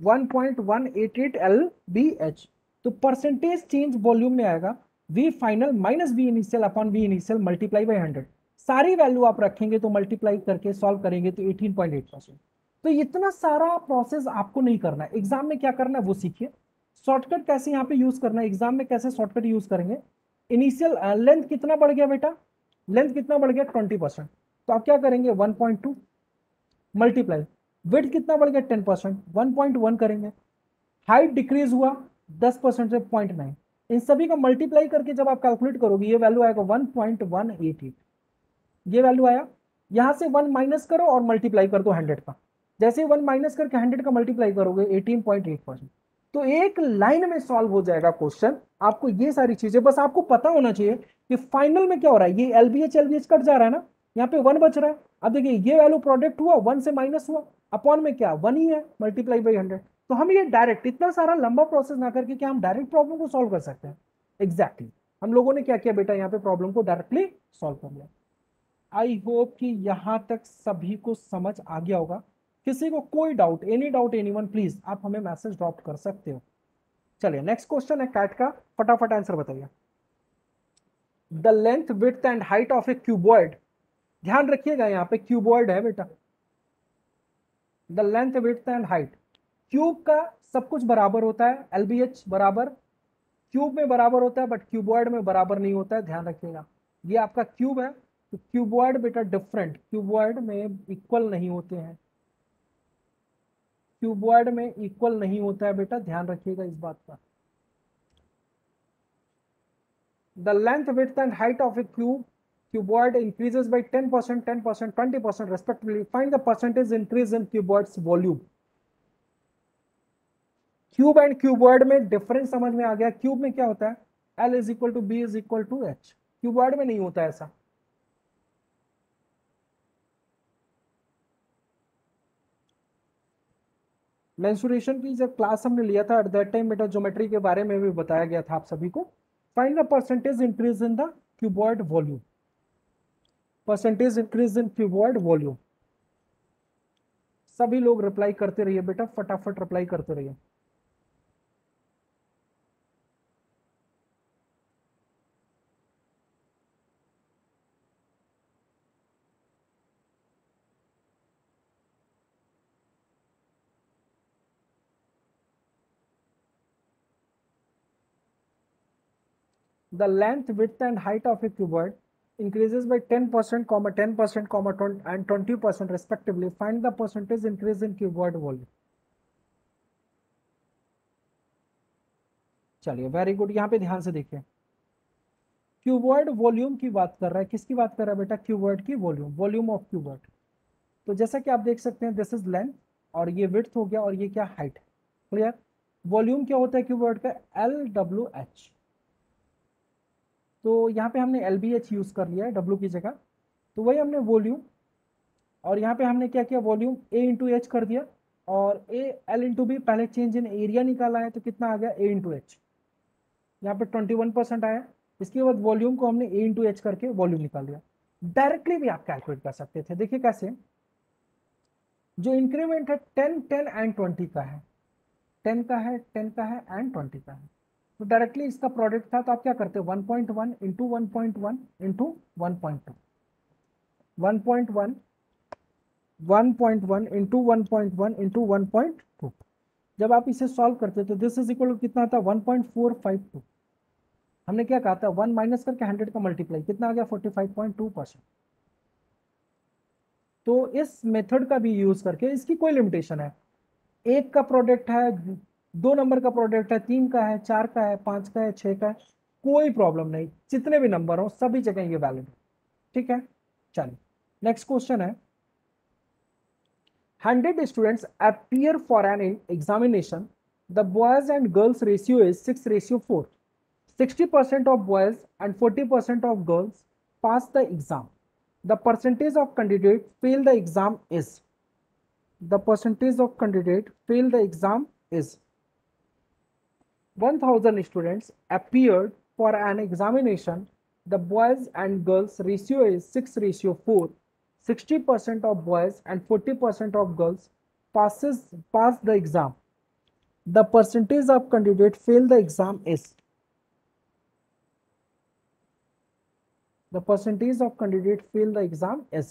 1.188 एलबीएच। तो परसेंटेज चेंज वॉल्यूम में आएगा V final minus V initial upon V initial multiply by 100। सारी वैल्यू आप रखेंगे तो मल्टीप्लाई करके सॉल्व करेंगे तो 18.8%। तो इतना सारा प्रोसेस आपको नहीं करना है, एग्जाम में क्या करना है वो सीखिए। शॉर्टकट कैसे यहाँ पे यूज करना है, एग्जाम में कैसे शॉर्टकट यूज करेंगे। इनिशियल लेंथ कितना बढ़ गया बेटा, लेंथ कितना बढ़ गया 20%, तो आप क्या करेंगे 1.2 मल्टीप्लाई, विड्थ कितना बढ़ गया 10%, 1.1 करेंगे, हाइट डिक्रीज हुआ 10% से 0.9, इन सभी का मल्टीप्लाई करके जब आप कैलकुलेट करोगे ये वैल्यू आएगा 1.188। ये वैल्यू आया, यहां से 1 माइनस करो और मल्टीप्लाई कर दो 100 का, जैसे 1 माइनस करके 100 का मल्टीप्लाई करोगे 18.8%। तो एक लाइन में सॉल्व हो जाएगा क्वेश्चन। आपको ये सारी चीजें बस आपको पता होना चाहिए कि फाइनल में क्या हो रहा है, ये एलबीएच एलबीएच कट जा रहा है ना, यहाँ पे 1 बच रहा है। अब देखिए ये वैल्यू प्रोडक्ट हुआ, 1 से माइनस हुआ, अपॉन में क्या 1 ही है, मल्टीप्लाई बाई 100। तो हम ये डायरेक्ट इतना सारा लंबा प्रोसेस ना करके क्या हम डायरेक्ट प्रॉब्लम को सॉल्व कर सकते हैं। एग्जैक्टली हम लोगों ने क्या किया बेटा, यहाँ पे प्रॉब्लम को डायरेक्टली सॉल्व कर लिया। आई होप कि यहां तक सभी को समझ आ गया होगा। किसी को कोई doubt, any doubt anyone, please आप हमें मैसेज ड्रॉप कर सकते हो। चलिए नेक्स्ट क्वेश्चन है कैट का, फटाफट आंसर बताइए। The length width and height of A cuboid, ध्यान रखिएगा यहाँ पे क्यूबॉइड है बेटा। The length width and height, cube का सब कुछ बराबर होता है, एलबीएच बराबर क्यूब में बराबर होता है, बट क्यूबॉइड में बराबर नहीं होता है, ध्यान रखिएगा। ये आपका क्यूब है, तो क्यूबॉइड बेटा डिफरेंट, क्यूबॉइड में इक्वल नहीं होते हैं, क्यूबॉइड में इक्वल नहीं होता है बेटा, ध्यान रखिएगा इस बात का। The length width and height of A cuboid increases by 10%, 10%, 20% respectively. Find the percentage increase in cuboid's volume. Cube and cuboid में डिफरेंस समझ में आ गया। क्यूब में क्या होता है, L is equal to B is equal to H, cuboid में नहीं होता ऐसा। मेंसुरेशन की जब क्लास हमने लिया था एट दैट टाइम बेटा ज्योमेट्री के बारे में भी बताया गया था आप सभी को। Find the percentage increase in the cuboid volume, percentage increase in cuboid volume. सभी लोग रिप्लाई करते रहिए बेटा, फटाफट रिप्लाई करते रहिए। The length, width and height of a cuboid increases by 10%, 10%, and 20% respectively. Find the percentage increase in cuboid volume. चलिए very good, यहाँ पे ध्यान से देखिए, क्यूबॉइड वॉल्यूम की बात कर रहा है। किसकी बात कर रहा है बेटा? क्यूबॉइड की वॉल्यूम, वॉल्यूम ऑफ क्यूबॉइड। तो जैसा कि आप देख सकते हैं, दिस इज लेंथ और ये विड्थ हो गया और ये क्या हाइट। क्लियर? वॉल्यूम क्या होता है क्यूबॉइड का? LWH। तो यहाँ पे हमने LBH यूज कर लिया है W की जगह, तो वही हमने वॉल्यूम, और यहाँ पे हमने क्या किया, वॉल्यूम A इंटू एच कर दिया, और L इंटू बी, पहले चेंज इन एरिया निकाला है तो कितना आ गया A इंटू एच, यहाँ पे 21% आया। इसके बाद वॉल्यूम को हमने A इंटू एच करके वॉल्यूम निकाल दिया। डायरेक्टली भी आप कैलकुलेट कर सकते थे। देखिए कैसे, जो इंक्रीमेंट है 10, 10 एंड 20 का है, 10 का है, 10 का है एंड 20 का है, तो डायरेक्टली इसका प्रोडक्ट था, तो आप क्या करते? 1.1 इंटू 1.1 इंटू 1.2, 1.1, 1.1 इंटू 1.1 इंटू 1.2। जब आप इसे सॉल्व करते तो दिस इज इक्वल टू कितना था? 1.452। हमने क्या कहा था? 1 माइनस करके 100 का मल्टीप्लाई, कितना आ गया? 45.2%। तो इस मेथड का भी यूज करके, इसकी कोई लिमिटेशन है, एक का प्रोडक्ट है, दो नंबर का प्रोडक्ट है, तीन का है, चार का है, पांच का है, छह का है, कोई प्रॉब्लम नहीं, जितने भी नंबर हो सभी जगह ये वैलिड है। ठीक है, चलिए नेक्स्ट क्वेश्चन है, 100 students appear for an examination. The boys and girls ratio is 6:4. 60% of boys and 40% of girls pass the exam. The percentage of candidate fail the exam is. The percentage of candidate fail the exam is. 1000 students appeared for an examination. The boys and girls ratio is 6:4. 60% of boys and 40% of girls pass the exam. The percentage of candidate fail the exam is. The percentage of candidate fail the exam is.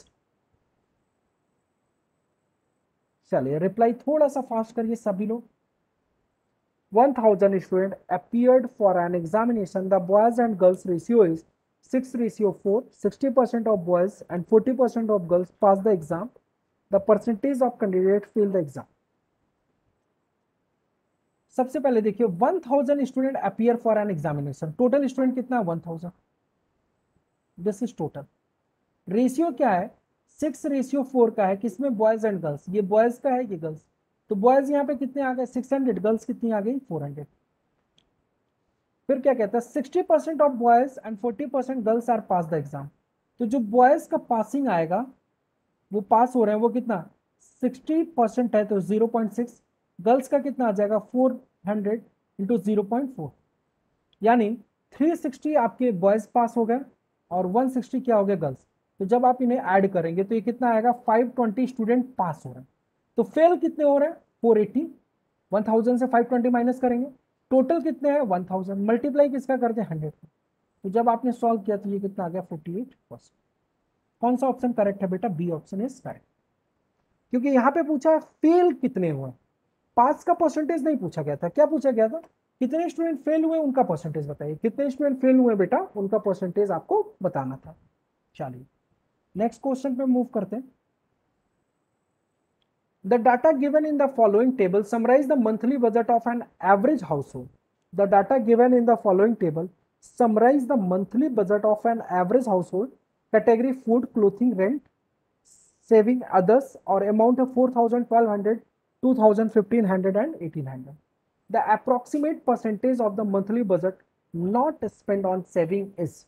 चलिए reply थोड़ा सा fast करिए सभी लोग। 1000 students appeared for an examination. The boys and girls ratio is 6:4. 60% of boys and 40% of girls pass the exam. The percentage of candidate fail the exam. सबसे पहले देखिए, 1000 student appear for an examination, total student कितना है? 1000। This is total. Ratio क्या है? 6:4 का है, किसमें? Boys and girls. ये बॉयज का है, ये गर्ल्स। तो बॉयज यहाँ पे कितने आ गए? 600, गर्ल्स कितनी आ गई? 400। फिर क्या कहता है? 60% of boys and 40% girls are pass the exam. तो जो बॉयज का पासिंग आएगा, वो पास हो रहे हैं, वो कितना? 60% है तो 0.6। गर्ल्स का कितना आ जाएगा? 400 इंटू 0.4, यानी 360 आपके बॉयज पास हो गए और 160 क्या हो गया? गर्ल्स। तो जब आप इन्हें ऐड करेंगे तो ये कितना आएगा? 520 स्टूडेंट पास हो रहे हैं। तो फेल कितने हो रहे हैं? 480। 1000 से 520 माइनस करेंगे, टोटल कितने हैं? 1000। मल्टीप्लाई किसका करते हैं? 100। तो जब आपने सॉल्व किया तो ये कितना आ गया? 48%। कौन सा ऑप्शन करेक्ट है बेटा? बी ऑप्शन इज करेक्ट, क्योंकि यहाँ पे पूछा है फेल कितने हुए, पास का परसेंटेज नहीं पूछा गया था। क्या पूछा गया था? कितने स्टूडेंट फेल हुए उनका परसेंटेज बताइए। कितने स्टूडेंट फेल हुए बेटा, उनका परसेंटेज आपको बताना था। चलिए नेक्स्ट क्वेश्चन पे मूव करते हैं। The data given in the following table summarize the monthly budget of an average household. The data given in the following table summarize the monthly budget of an average household. Category food, clothing, rent, saving, others, or amount of 4,000, 1,200, 2,000, 1,500 and 1,800. The approximate percentage of the monthly budget not spent on saving is.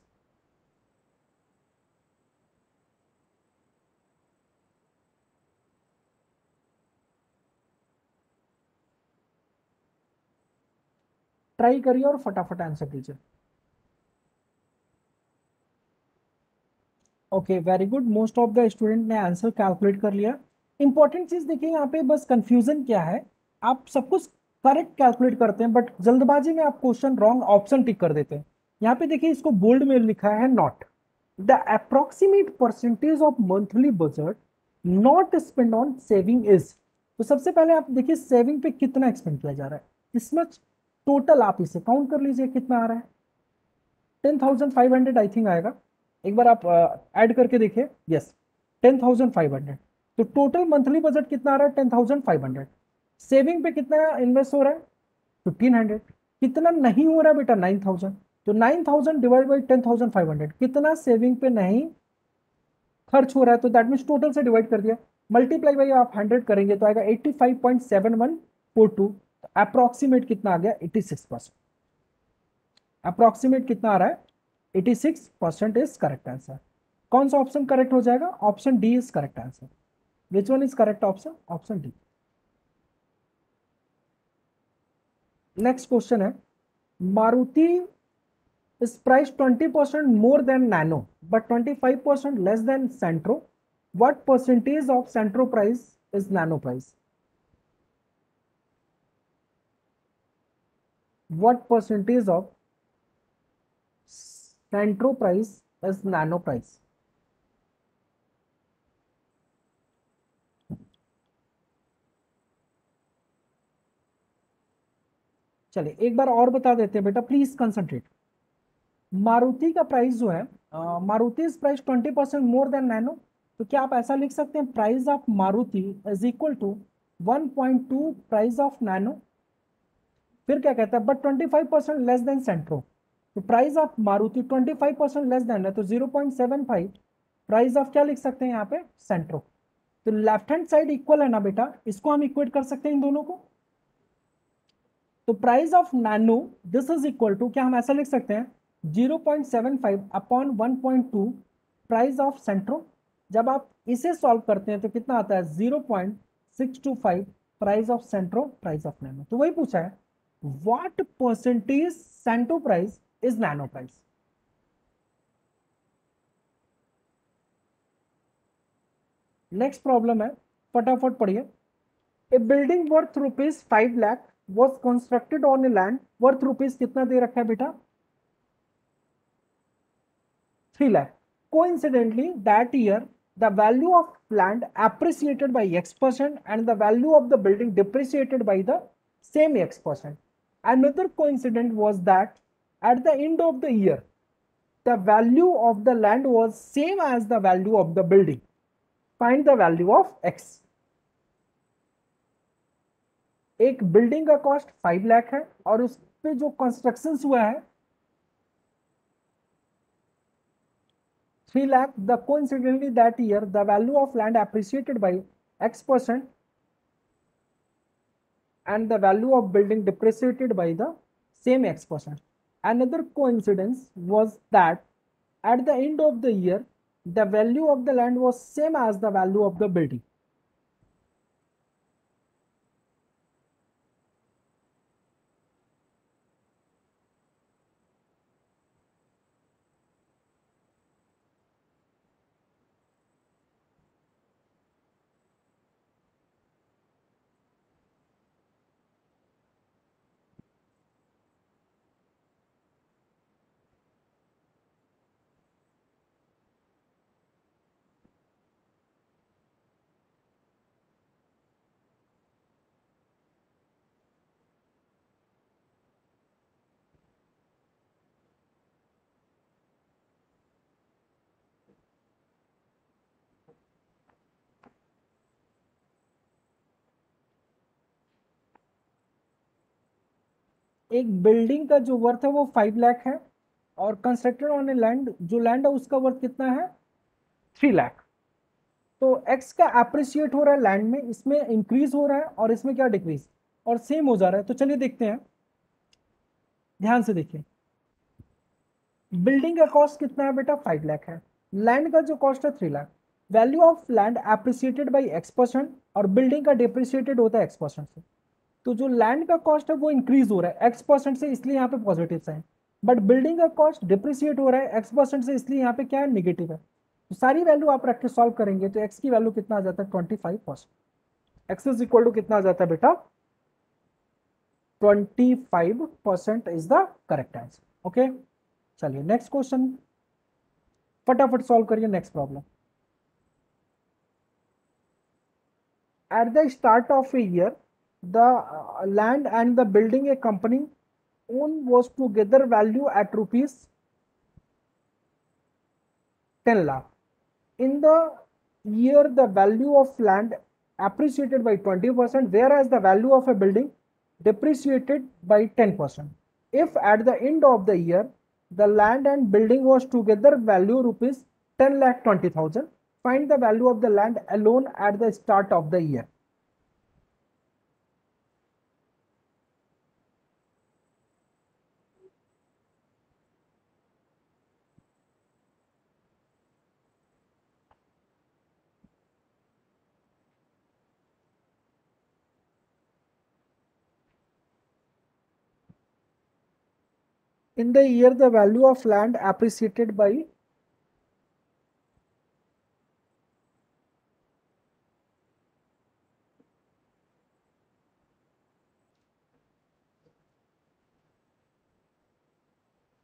Try करिए और फटाफट answer दीजिए। Okay very good, most of the student ने answer calculate कर लिया। Important चीज देखिए, यहाँ पे बस कंफ्यूजन क्या है, आप सब कुछ करेक्ट कैलकुलेट करते हैं बट जल्दबाजी में आप क्वेश्चन रॉन्ग ऑप्शन टिक कर देते हैं। यहाँ पे देखिए, इसको बोल्ड में लिखा है not the approximate percentage of monthly budget not spend on saving is. तो सबसे पहले आप देखिए सेविंग पे कितना एक्सपेंड किया जा रहा है, इसमें टोटल आप इसे काउंट कर लीजिए कितना आ रहा है। 10,500 आई थिंक आएगा। एक बार आप ऐड करके देखिए। यस, 10,500। तो टोटल मंथली बजट कितना आ रहा है? 10,500। सेविंग पे कितना इन्वेस्ट हो रहा है? 1,500। कितना नहीं हो रहा है बेटा? 9,000। तो 9,000 डिवाइड बाई 10,500, कितना सेविंग पे नहीं खर्च हो रहा है? तो दैट मीन्स टोटल से डिवाइड कर दिया, मल्टीप्लाई बाई आप 100 करेंगे तो आएगा 85.7142। अप्रोक्सीमेट कितना आ गया? 86%। अप्रोक्सीमेट कितना आ रहा है? 86% इज करेक्ट आंसर। कौन सा ऑप्शन करेक्ट हो जाएगा? Option D is correct answer. Which one is correct option? Option D. Next question है, Maruti is priced 20% more than Nano but 25% less than Santro. What percentage of Santro price is Nano price? What percentage of Santro price is Nano price? चलिए एक बार और बता देते हैं बेटा, please concentrate. Maruti का price जो है, Maruti is price 20% more than Nano. तो क्या आप ऐसा लिख सकते हैं, price of Maruti is equal to 1.2 price of Nano. फिर क्या कहता है, बट 25% लेस देन सेंट्रो। तो price of Maruti 25% less than है, तो 0.75 प्राइस ऑफ क्या लिख सकते हैं यहाँ पे? सेंट्रो। तो लेफ्ट हैंड साइड इक्वल है ना बेटा, इसको हम इक्वेट कर सकते हैं इन दोनों को। तो price of Nano this is equal to, क्या हम ऐसा लिख सकते हैं, 0.75 अपॉन 1.2 प्राइस ऑफ सेंट्रो। जब आप इसे सॉल्व करते हैं तो कितना आता है? 0.625 price of Santro, price of Nano. तो वही पूछा है, what percentage Santro price is Nano price. Next problem है, फटाफट पढ़िए। A building worth rupees 5 lakh was constructed on a land worth rupees कितना दे रखा है बेटा? 3 lakh. Coincidentally, that year, the value of land appreciated by X% and the value of the building depreciated by the same X%. Another coincidence was that at the end of the year, the value of the land was same as the value of the building. Find the value of X. एक building का cost 5 lakh है और उस पे जो construction हुआ है 3 lakh. The coincidentally that year the value of land appreciated by X% and the value of building depreciated by the same X%. Another coincidence was that at the end of the year the value of the land was same as the value of the building. एक building का जो worth है वो 5 लाख है और constructed on a land, जो land है उसका वर्थ कितना है? 3 लाख। तो एक्स का अप्रिशिएट हो रहा है लैंड में, इसमें इंक्रीज हो रहा है और इसमें क्या डिक्रीज, और सेम हो जा रहा है। तो चलिए देखते हैं, ध्यान से देखिए। बिल्डिंग का कॉस्ट कितना है बेटा? 5 लाख है। लैंड का जो कॉस्ट है 3 lakh. Value of land appreciated by X% और बिल्डिंग का डिप्रिसिएटेड होता है X% से। तो जो लैंड का कॉस्ट है वो इंक्रीज हो रहा है X% से, इसलिए यहाँ पे पॉजिटिव साइन। बट बिल्डिंग का कॉस्ट डिप्रिसिएट हो रहा है X% से, इसलिए यहाँ पे क्या है? निगेटिव है। तो सारी वैल्यू आप रख के सॉल्व करेंगे तो एक्स की वैल्यू कितना आ जाता है? 25%। एक्स इज इक्वल टू कितना आ जाता है बेटा? 25% is the correct answer. Okay, चलिए नेक्स्ट क्वेश्चन फटाफट सॉल्व करिए। Next problem, at the start of a year the land and the building a company own was together value at rupees 10 lakh. In the year, the value of land appreciated by 20%, whereas the value of a building depreciated by 10%. If at the end of the year, the land and building was together value rupees 10 lakh 20,000, find the value of the land alone at the start of the year. In the year, the value of land appreciated by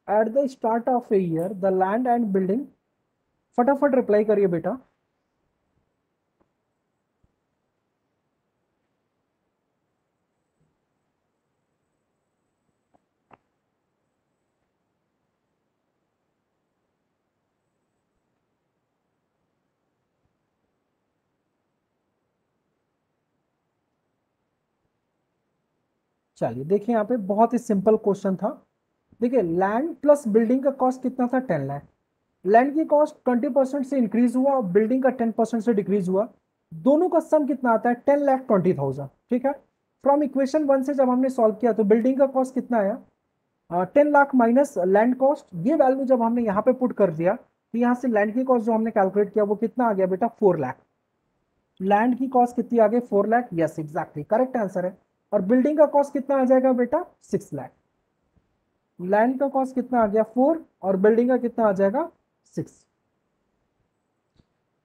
at the start of a year, the land and building, फटाफट reply करिए बेटा. चलिए देखिए, यहाँ पे बहुत ही simple question था. देखिए, लैंड प्लस बिल्डिंग का कॉस्ट कितना था? 10 लाख. लैंड की कॉस्ट 20% से इंक्रीज हुआ और बिल्डिंग का 10% से डिक्रीज हुआ. दोनों का सम कितना आता है? 10 लाख 20,000. ठीक है. फ्रॉम इक्वेशन 1 से जब हमने सॉल्व किया तो बिल्डिंग का कॉस्ट कितना आया? 10 लाख माइनस लैंड कॉस्ट. ये वैल्यू जब हमने यहाँ पे पुट कर दिया तो यहाँ से लैंड की कॉस्ट जो हमने कैलकुलेट किया वो कितना आ गया बेटा? 4 लाख. लैंड की कॉस्ट कितनी आ गई? 4 lakh. Yes, exactly correct answer है. और बिल्डिंग का कॉस्ट कितना आ जाएगा बेटा? 6 लाख. लैंड का कॉस्ट कितना आ गया? 4. और बिल्डिंग का कितना आ जाएगा? 6.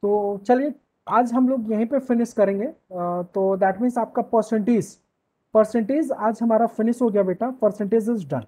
तो चलिए आज हम लोग यहीं पे फिनिश करेंगे. तो दैट मीन्स आपका परसेंटेज आज हमारा फिनिश हो गया बेटा. Percentage is done.